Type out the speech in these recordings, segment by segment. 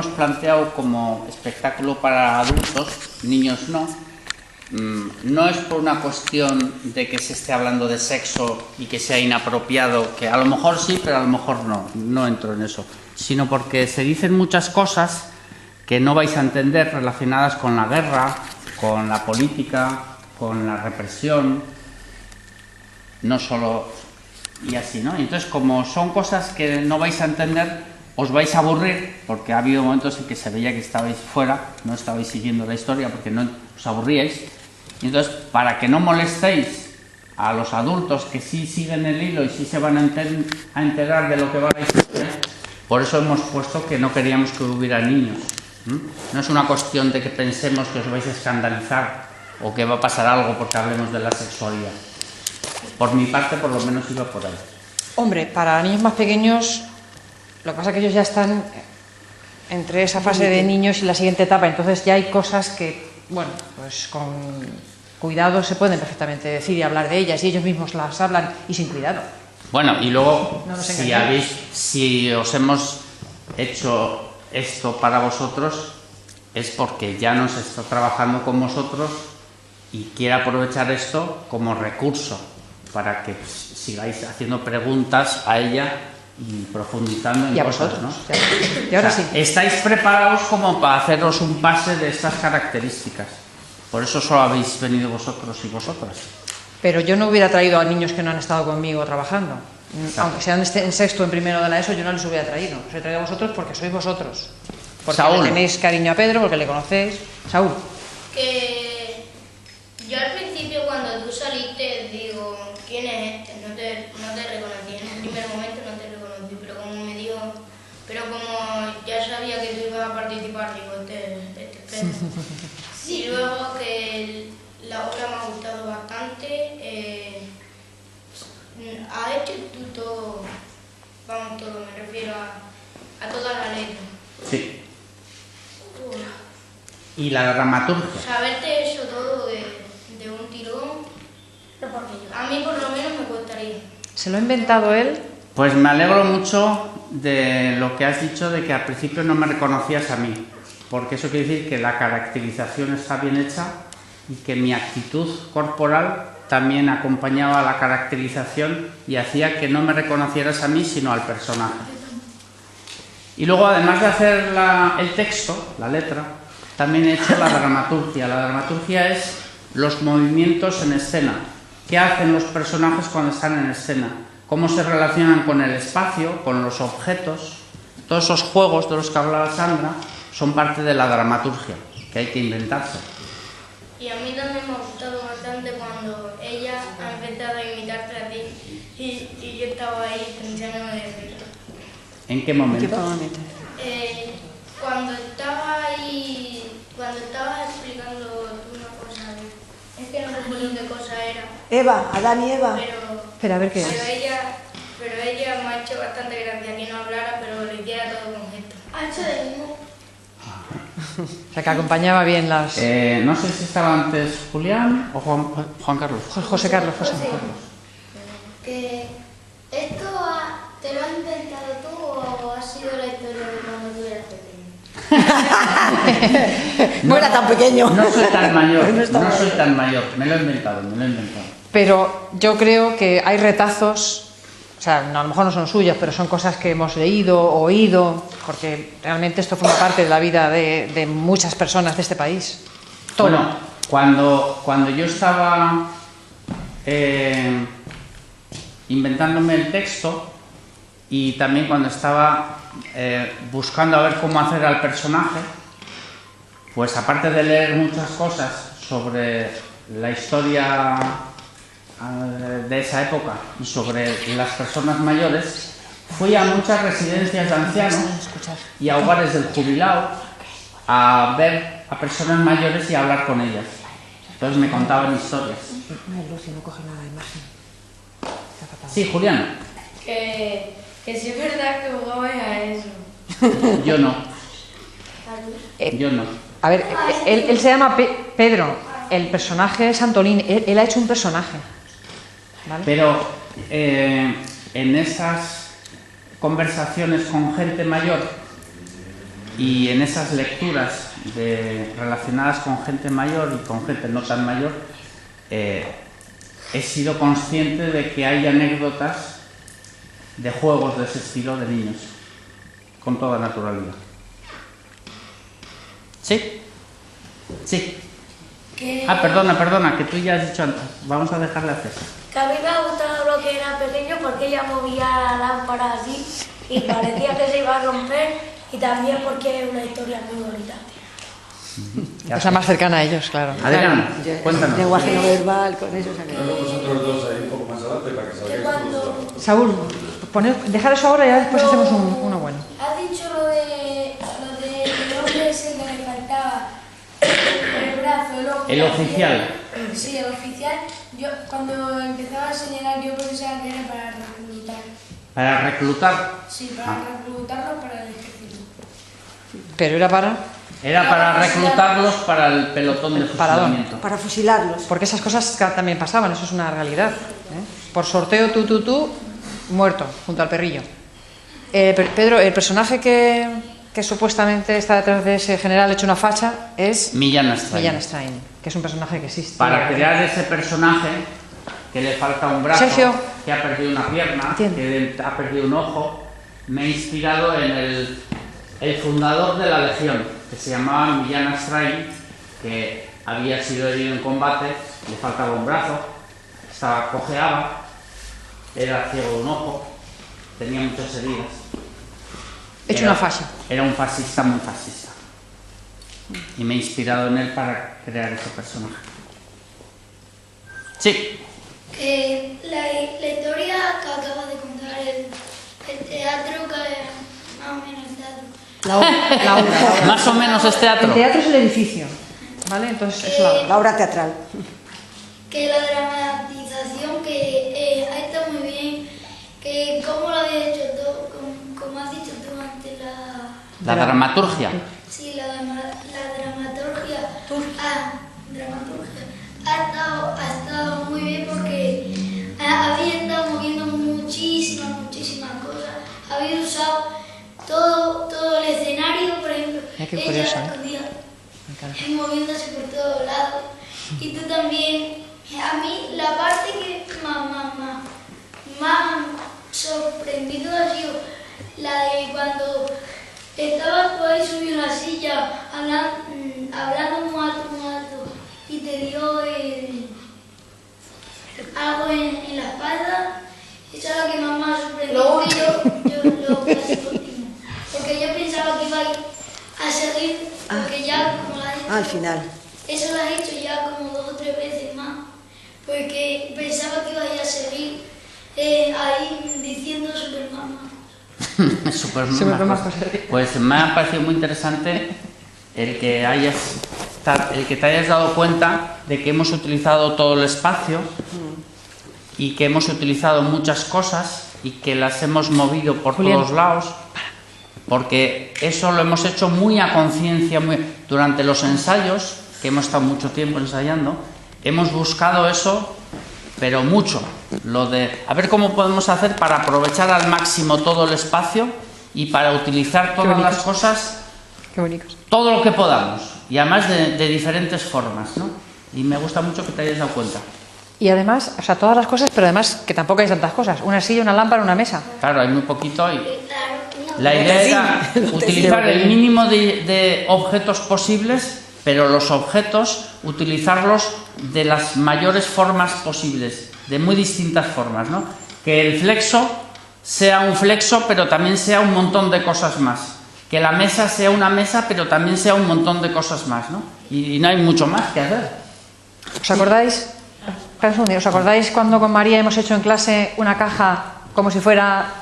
hemos planteado como espectáculo para adultos, niños no. No es por una cuestión de que se esté hablando de sexo y que sea inapropiado, que a lo mejor sí, pero a lo mejor no entro en eso, sino porque se dicen muchas cosas que no vais a entender relacionadas con la guerra, con la política, con la represión, no solo y así, ¿no? Entonces, como son cosas que no vais a entender, os vais a aburrir, porque ha habido momentos en que se veía que estabais fuera, no estabais siguiendo la historia porque no os aburríais. Y entonces, para que no molestéis a los adultos que sí siguen el hilo y sí se van a enterar de lo que vais a hacer, por eso hemos puesto que no queríamos que hubiera niños. No es una cuestión de que pensemos que os vais a escandalizar o que va a pasar algo porque hablemos de la sexualidad. Por mi parte, por lo menos, iba por ahí. Hombre, para niños más pequeños, lo que pasa es que ellos ya están entre esa fase de niños y la siguiente etapa, entonces ya hay cosas que, bueno, pues con cuidado se pueden perfectamente decir y hablar de ellas, y ellos mismos las hablan y sin cuidado. Bueno, y luego, No si os hemos hecho esto para vosotros, es porque ya no se está trabajando con vosotros y quiere aprovechar esto como recurso para que sigáis haciendo preguntas a ella y profundizando en y a cosas, vosotros, ¿no? Y ahora o sea, sí. estáis preparados como para haceros un pase de estas características. Por eso solo habéis venido vosotros y vosotras. Pero yo no hubiera traído a niños que no han estado conmigo trabajando. Exacto. Aunque sean en sexto, en primero de la ESO, yo no les hubiera traído. Os he traído a vosotros porque sois vosotros. Porque Saúl. le tenéis cariño a Pedro, porque le conocéis. Saúl. Que yo al principio cuando tú saliste digo, ¿quién es este? No te reconocí, en el primer momento no te reconocí, pero como ya sabía que tú ibas a participar, digo, este Pedro. Y luego que la obra me ha gustado bastante, has hecho tú todo, vamos todo, me refiero a toda la letra. Sí. Y la dramaturgia. Saberte eso todo de un tirón, a mí por lo menos me costaría. ¿Se lo ha inventado él? Pues me alegro mucho de lo que has dicho, de que al principio no me reconocías a mí, porque eso quiere decir que la caracterización está bien hecha y que mi actitud corporal también acompañaba a la caracterización y hacía que no me reconocieras a mí, sino al personaje. Y luego, además de hacer el texto, la letra, también he hecho la dramaturgia. La dramaturgia es los movimientos en escena. ¿Qué hacen los personajes cuando están en escena? ¿Cómo se relacionan con el espacio, con los objetos? Todos esos juegos de los que hablaba Sandra son parte de la dramaturgia, que hay que inventarse. Y a mí también me ha gustado bastante cuando ella ha empezado a imitarte a ti y yo estaba ahí pensando de risa. ¿En qué momento? Cuando estaba ahí, cuando estabas explicando tú una cosa, es que no recuerdo qué cosa era. Eva, Adán y Eva. Espera, a ver qué es. Pero ella me ha hecho bastante gracia que no hablara, pero lo hiciera todo con gestos. Ha hecho de mismo. O sea, que acompañaba bien las... No sé si estaba antes Julián o Juan Carlos. José Carlos. Que esto ¿te lo has inventado tú o ha sido la historia de cuando tú eras pequeño? No era tan pequeño. No soy tan mayor, No soy tan mayor. Me lo he inventado. Pero yo creo que hay retazos, o sea, a lo mejor no son suyos, pero son cosas que hemos leído, oído, porque realmente esto forma parte de la vida de muchas personas de este país. Todo. Bueno, cuando yo estaba inventándome el texto y también cuando estaba buscando a ver cómo hacer al personaje, pues aparte de leer muchas cosas sobre la historia de esa época y sobre las personas mayores, fui a muchas residencias de ancianos y a hogares del jubilado a ver a personas mayores y a hablar con ellas. Entonces me contaban historias. Lucy no coge nada de imagen. Sí, Julián. Que si es verdad que jugabas a eso. Yo no. Yo no. A ver, él se llama Pedro, el personaje es Antolín, él ha hecho un personaje. ¿Vale? Pero en esas conversaciones con gente mayor y en esas lecturas relacionadas con gente mayor y con gente no tan mayor, he sido consciente de que hay anécdotas de juegos de ese estilo de niños, con toda naturalidad. ¿Sí? Sí. Perdona, que tú ya has dicho antes. Vamos a dejarle a César. Que a mí me ha gustado lo que era pequeño porque ella movía la lámpara así y parecía que se iba a romper, y también porque es una historia muy bonita. O sea, más cercana a ellos, claro. Adriana, cuéntanos. Lenguaje no verbal, con eso. Vosotros dos ahí un poco más adelante para que salgáis todos. Saúl, dejar eso ahora y ya después hacemos uno bueno. Has dicho lo de el hombre ese que le faltaba el brazo, el ojo. El oficial. Sí, el oficial. Yo cuando empezaba a señalar yo pensaba que era para reclutar. ¿Para reclutar? Sí, para reclutarlo para el ejército. Pero era para... Era para reclutarlos para el pelotón de fusilamiento. Para fusilarlos. Porque esas cosas también pasaban, eso es una realidad. Por sorteo, tú, muerto, junto al perrillo. Pedro, el personaje que supuestamente está detrás de ese general hecho una facha es... Millán Strain. Millán Strain, que es un personaje que existe. Para crear ese personaje que le falta un brazo, Sergio, que ha perdido una pierna, que ha perdido un ojo, me he inspirado en el fundador de la Legión, que se llamaba Millán Strain, que había sido herido en combate, le faltaba un brazo, cojeaba, era ciego de un ojo, tenía muchas heridas. Hecho una fascia. Era un fascista muy fascista. Y me he inspirado en él para crear ese personaje. Sí. Que la historia que acaba de contar, el teatro que más o menos teatro. La obra. Más o menos es teatro. El teatro es el edificio, ¿vale? Entonces es la obra. La obra teatral. Que la dramatización que ha estado muy bien, que cómo lo había hecho todo, como has dicho tú antes, La dramaturgia. sí, la dramaturgia, ha estado muy bien porque había estado moviendo muchísimas cosas, había usado todo el escenario, por ejemplo, Qué ella curioso, escondía, moviéndose por todos lados, y tú también. A mí la parte que más sorprendido ha sido la de cuando estabas tú ahí subido en la silla hablando muy alto y te dio algo en la espalda. Eso es lo que más me ha sorprendido. Yo lo pasé contigo, porque yo pensaba que iba a seguir, porque ya como la has hecho, Al final. eso lo has hecho ya como 2 o 3 veces más, porque pensaba que iba a seguir ahí diciendo Superman. Superman. Pues me ha parecido muy interesante el que te hayas dado cuenta de que hemos utilizado todo el espacio y que hemos utilizado muchas cosas y que las hemos movido por todos lados, porque eso lo hemos hecho muy a conciencia. Durante los ensayos, que hemos estado mucho tiempo ensayando, hemos buscado eso, pero mucho, lo de a ver cómo podemos hacer para aprovechar al máximo todo el espacio y para utilizar todas las cosas, todo lo que podamos, y además de diferentes formas, ¿no? Y me gusta mucho que te hayas dado cuenta. Y además, o sea, todas las cosas, pero además que tampoco hay tantas cosas. Una silla, una lámpara, una mesa. Claro, hay muy poquito y la idea era utilizar el mínimo de objetos posibles, pero los objetos utilizarlos de las mayores formas posibles, de muy distintas formas, ¿no? Que el flexo sea un flexo, pero también sea un montón de cosas más. Que la mesa sea una mesa, pero también sea un montón de cosas más, ¿no? Y no hay mucho más que hacer. ¿Os acordáis? Espera un segundo, ¿os acordáis cuando con María hemos hecho en clase una caja como si fuera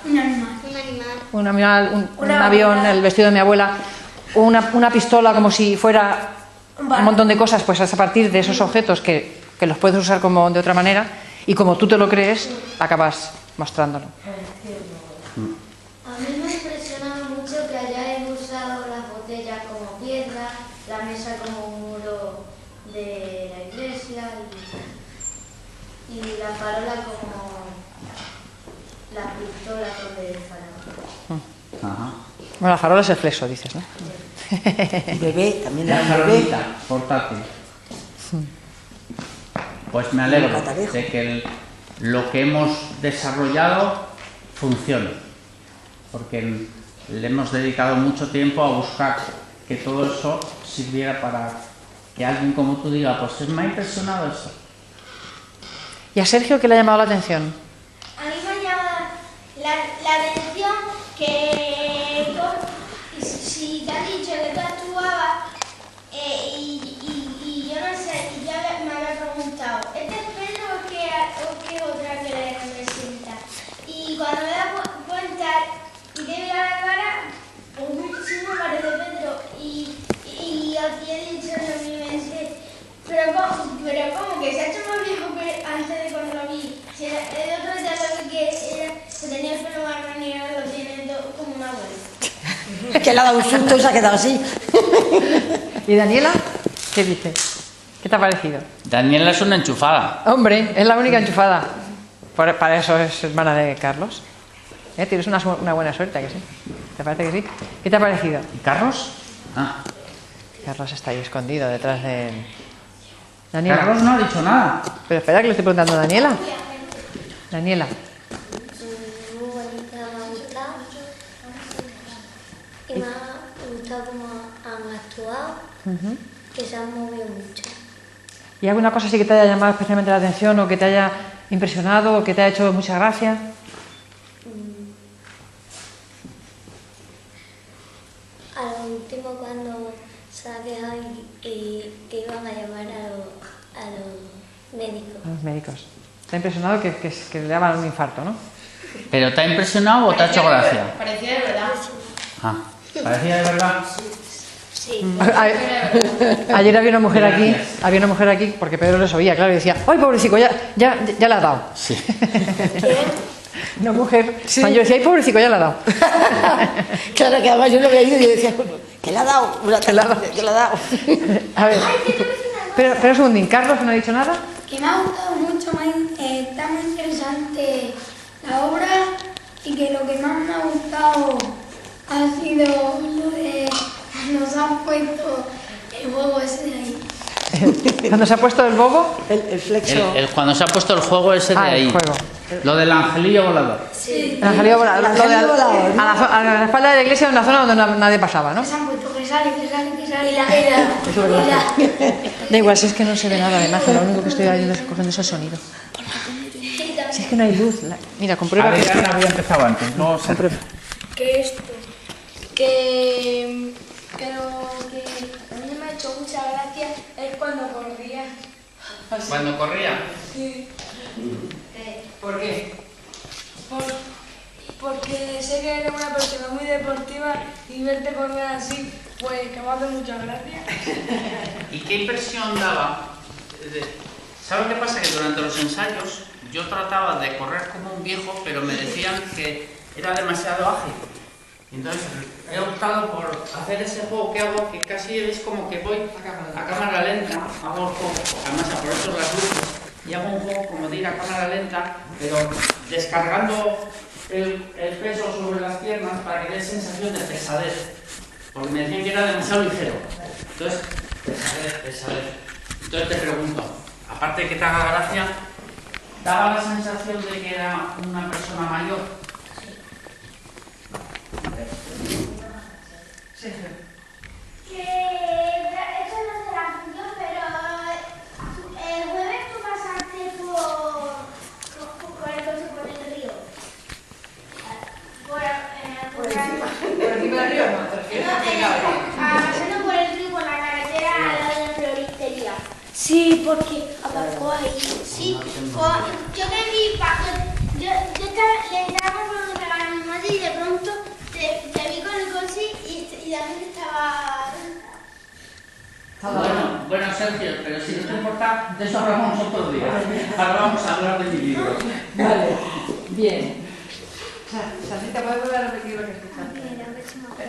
un avión, el vestido de mi abuela, una pistola como si fuera un montón de cosas? Pues es a partir de esos objetos que los puedes usar como de otra manera, y como tú te lo crees, acabas mostrándolo. A mí me impresiona mucho que hayáis usado las botellas como piedra, la mesa como un muro de la iglesia y la farola como la pistola con el farol. Ajá. Bueno, la farola es el flexo, dices, ¿no? El bebé, también La el bebé. farolita portátil. Pues me alegro Un catalejo. de que lo que hemos desarrollado funcione, porque le hemos dedicado mucho tiempo a buscar que todo eso sirviera para que alguien como tú diga, pues me ha impresionado eso. ¿Y a Sergio qué le ha llamado la atención? A mí me ha llamado la atención que si te has dicho que tú actuabas y yo no sé, y ya me había preguntado, ¿este es Pedro o qué otra que le representa? Y cuando me da cuenta y te mira la cara, pues sí me parece Pedro y aquí he dicho en mi mente, pero como que se ha hecho más viejo que antes de cuando lo vi. Si el otro ya lo vi que tenía el pelo más negro, lo tiene como una abuela. Que le ha dado un susto y se ha quedado así. ¿Y Daniela? ¿Qué dice? ¿Qué te ha parecido? Daniela es una enchufada. Hombre, es la única enchufada. Para eso es hermana de Carlos. Tienes una buena suerte, ¿a que sí? ¿Te parece que sí? ¿Qué te ha parecido? ¿Y Carlos? Ah, Carlos está ahí escondido detrás de... Daniela. Carlos no ha dicho nada. Pero espera que le estoy preguntando a Daniela. Daniela. Muy bonita, me ha gustado. Y me ha gustado cómo han actuado, que se han movido mucho. ¿Y alguna cosa así que te haya llamado especialmente la atención o que te haya impresionado o que te haya hecho mucha gracia? A lo último cuando se ha quejado y que iban a llamar a los médicos. A los médicos. Te ha impresionado que le daban un infarto, ¿no? ¿Pero te ha impresionado o te ha hecho gracia? Parecía de verdad. Ah, ¿parecía de verdad? Sí. Ayer había una mujer aquí, porque Pedro les oía, claro, y decía, ¡ay, pobrecito, ya le ha dado! Sí. Una mujer, cuando yo decía, ¡ay, pobrecito, ya le ha dado! Claro, que además yo lo había ido y yo decía, que le ha dado, que le ha dado. A ver, pero un segundín, ¿Carlos no ha dicho nada? Que me ha gustado mucho, está muy interesante la obra y que lo que más me ha gustado ha sido lo de cuando se ha puesto el huevo ese de ahí. Cuando se ha puesto el bobo, El flexo. Cuando se ha puesto el juego ese de ahí. el juego. Lo del angelillo volador. Sí. El angelillo volador, El angelillo volador, ¿no? a la espalda de la iglesia, en una zona donde nadie pasaba, ¿no? Se han puesto que sale y la Da igual, si es que no se ve nada de imagen, lo único que estoy cogiendo es el sonido. Si es que no hay luz. Mira, comprueba que... Adriana había empezado antes, no sé. que esto, que lo que a mí me ha hecho mucha gracia es cuando corría. Cuando corría. Sí. ¿Por qué? Porque sé que eres una persona muy deportiva y verte correr así, pues que me hace mucha gracia. ¿Y qué impresión daba? ¿Sabes qué pasa? Que durante los ensayos yo trataba de correr como un viejo, pero me decían que era demasiado ágil. Entonces he optado por hacer ese juego que hago, que casi es como que voy a cámara lenta, hago el juego, además aprovecho las luces y hago un juego como de ir a cámara lenta, pero descargando el peso sobre las piernas para que dé sensación de pesadez, porque me decían que era demasiado ligero. Entonces, pesadez. Entonces te pregunto, aparte de que te haga gracia, ¿daba la sensación de que era una persona mayor? Sí. Que eso no es de la función, pero el jueves tú pasaste por el río. Por encima del río, ¿no? pasando por el río, por la carretera a la de la floristería. Sí, porque aparcó ahí. Sí, yo que vi, le estábamos por regalar a mi madre y de pronto te vi con el coche y también estaba... Bueno, Sergio, pero si no te importa, de eso hablamos otro día. Ahora vamos a hablar de mi libro. Vale, bien. Sandrita, ¿puedes volver a repetir lo que escuchaste?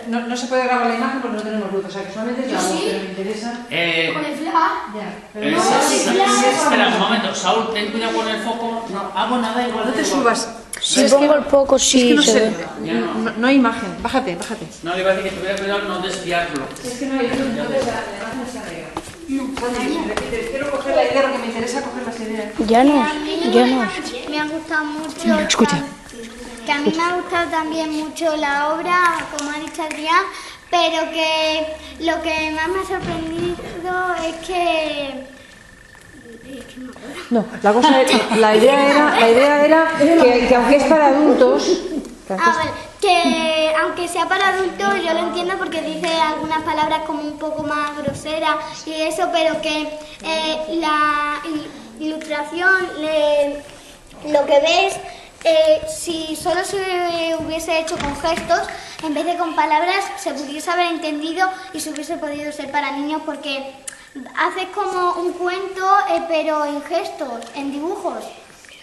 No se puede grabar la imagen porque no tenemos luz, o sea que solamente es la voz, pero me interesa. Con el flash. Ya, pero Espera un momento, Saúl, ten cuidado con el foco. No, bueno, da igual. no te subas. Si pongo el poco, sí. Es que no se se ve. ve. No hay imagen. Bájate. No, le iba a decir que tuviera cuidado no desviarlo. Es que no hay entonces la imagen se arregla. Quiero coger la idea porque me interesa coger las ideas. Ya no. Me ha gustado mucho. Escucha. Que a mí me ha gustado también mucho la obra, como ha dicho Adrián, pero que lo que más me ha sorprendido es que... No, la idea era que aunque es para adultos... vale, que aunque sea para adultos yo lo entiendo porque dice algunas palabras como un poco más groseras y eso, pero que la ilustración, lo que ves, si solo se hubiese hecho con gestos, en vez de con palabras, se pudiese haber entendido y se hubiese podido ser para niños porque haces como un cuento, pero en gestos, en dibujos,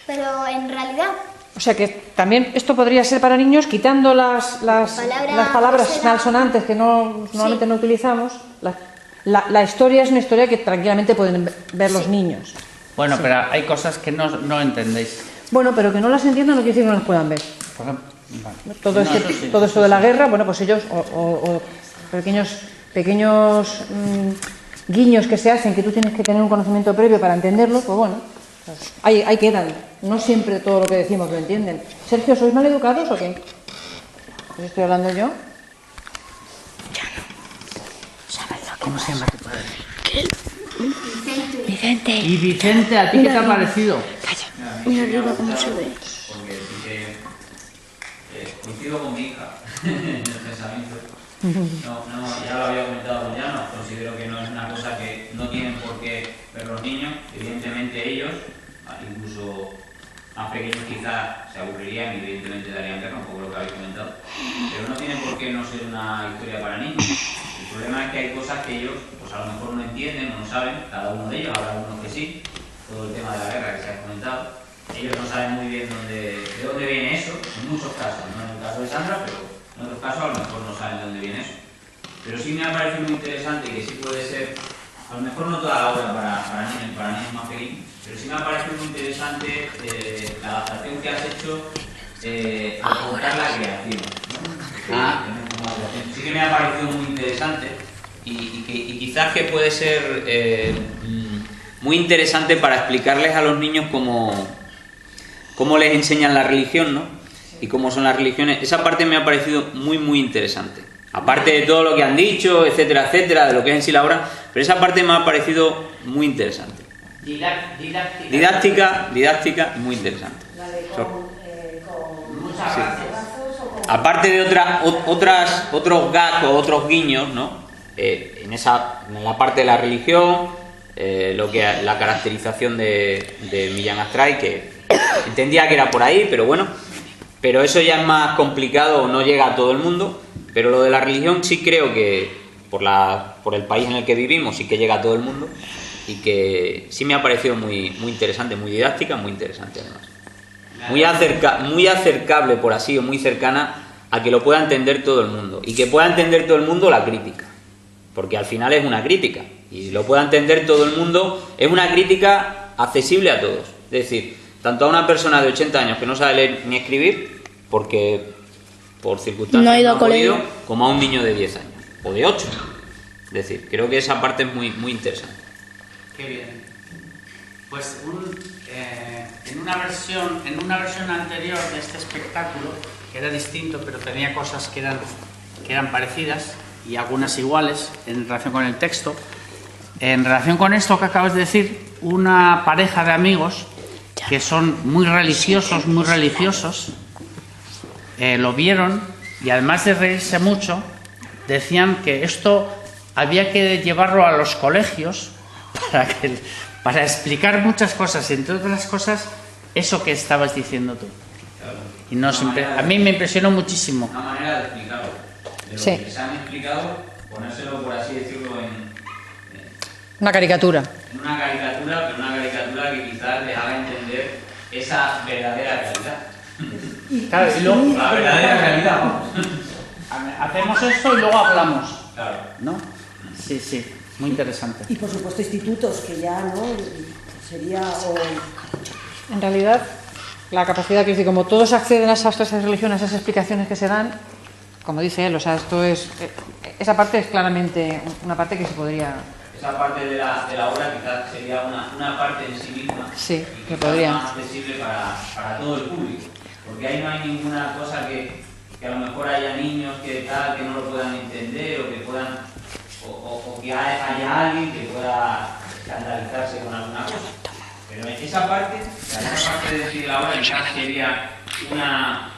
pero en realidad. O sea que también esto podría ser para niños, quitando las palabras malsonantes que normalmente no utilizamos. La historia es una historia que tranquilamente pueden ver los niños. Bueno, pero hay cosas que no entendéis. Bueno, pero que no las entiendan no quiere decir que no las puedan ver. Por ejemplo, vale. Todo esto de la guerra, bueno, pues ellos, o pequeños guiños que se hacen, que tú tienes que tener un conocimiento previo para entenderlo, pues bueno, pues ahí quedan. No siempre todo lo que decimos lo entienden. Sergio, ¿sois mal educados o qué? ¿Os estoy hablando yo? ¿Cómo se llama tu padre? Vicente. Y Vicente, ¿a ti qué te ha parecido? Mira arriba cómo se ve. Porque sí que coincido con mi hija en el pensamiento. Ya lo había comentado con Llano, considero que no es una cosa que no tienen por qué ver los niños. Evidentemente ellos, incluso más pequeños quizás se aburrirían y evidentemente darían pena, un poco lo que habéis comentado. Pero no tiene por qué no ser una historia para niños. El problema es que hay cosas que ellos pues a lo mejor no entienden o no saben, cada uno de ellos, habrá algunos que sí, todo el tema de la guerra que se ha comentado. Ellos no saben muy bien de dónde viene eso, en muchos casos, no en el caso de Sandra, pero en otros casos a lo mejor no saben de dónde viene eso. Pero sí me ha parecido muy interesante y que sí puede ser, a lo mejor no toda la obra para niños más pequeños, pero sí me ha parecido muy interesante la adaptación que has hecho al contar la creación, ¿no? Sí que me ha parecido muy interesante y quizás que puede ser muy interesante para explicarles a los niños cómo les enseñan la religión, ¿no? Y cómo son las religiones. Esa parte me ha parecido muy interesante. Aparte de todo lo que han dicho, etcétera, etcétera, de lo que es en sí la obra, pero esa parte me ha parecido muy interesante. Didáctica y muy interesante. Muchas gracias. Aparte de otros gags o otros guiños, ¿no? En la parte de la religión, la caracterización de Millán Astray, que entendía que era por ahí, pero bueno, pero eso ya es más complicado, no llega a todo el mundo. Pero lo de la religión sí creo que por el país en el que vivimos sí que llega a todo el mundo y que sí me ha parecido muy interesante, muy didáctica, muy interesante además. Muy acercable por así, o muy cercana a que lo pueda entender todo el mundo y que pueda entender todo el mundo la crítica, porque al final es una crítica y lo pueda entender todo el mundo, es una crítica accesible a todos. Es decir, tanto a una persona de 80 años que no sabe leer ni escribir, porque por circunstancias no ha ido a colegio, como a un niño de 10 años o de 8. Es decir, creo que esa parte es muy interesante. Qué bien. Pues en una versión anterior de este espectáculo, que era distinto, pero tenía cosas que eran parecidas y algunas iguales en relación con el texto. En relación con esto que acabas de decir, una pareja de amigos que son muy religiosos, lo vieron y además de reírse mucho, decían que esto había que llevarlo a los colegios para explicar muchas cosas, entre otras cosas, eso que estabas diciendo tú. Y a mí me impresionó muchísimo. Una manera de explicarlo. De lo que les han explicado, ponérselo, por así decirlo, en una caricatura. En una caricatura, pero una caricatura que quizás les haga entender esa verdadera realidad. Claro, y luego, la verdadera realidad, vamos. Hacemos esto y luego hablamos. Claro. ¿No? Sí, muy interesante. Y por supuesto institutos, que ya no sería... En realidad, la capacidad, que es decir, como todos acceden a esas clases de religión, a esas explicaciones que se dan, como dice él, o sea, esto es, esa parte es claramente una parte que se podría... Esa parte de la obra quizás sería una parte en sí misma, sí, y que quizás podría. más accesible para todo el público, porque ahí no hay ninguna cosa que a lo mejor haya niños que tal, que no lo puedan entender, o que puedan, o que haya alguien que pueda escandalizarse con alguna cosa. Pero esa parte de decir la obra quizás sería una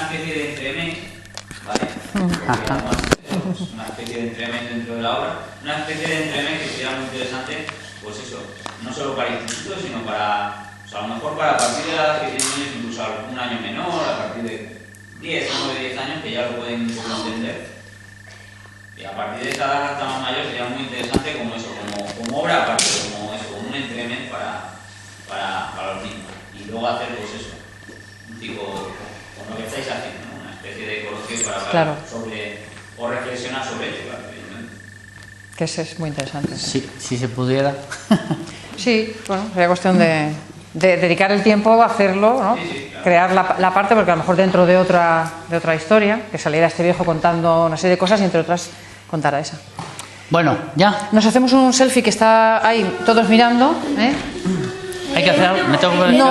especie de entremés, ¿vale? Porque además es una especie de entremés dentro de la obra, una especie de entremés que sería muy interesante, pues eso, no solo para institutos, sino para, o sea, a lo mejor para a partir de la edad que tienen niños, incluso un año menor, a partir de 10, 9, 10 años, que ya lo pueden entender. Y a partir de esa edad hasta más mayor sería muy interesante como eso, como obra aparte, como eso, como un entremés para los niños. Y luego hacer pues eso, un tipo, como lo que estáis haciendo, ¿no? Una especie de coloquio para hablar Claro. sobre, o reflexionar sobre ello, claro, evidentemente. Que es muy interesante. Sí, si se pudiera. Sí, bueno, sería cuestión de dedicar el tiempo a hacerlo, ¿no? Sí, sí, claro. Crear la parte, porque a lo mejor dentro de otra historia, que saliera este viejo contando una serie de cosas y entre otras contara esa. Bueno, ya. Nos hacemos un selfie que está ahí todos mirando, ¿eh? Hay que hacer algo. Me tengo que... No.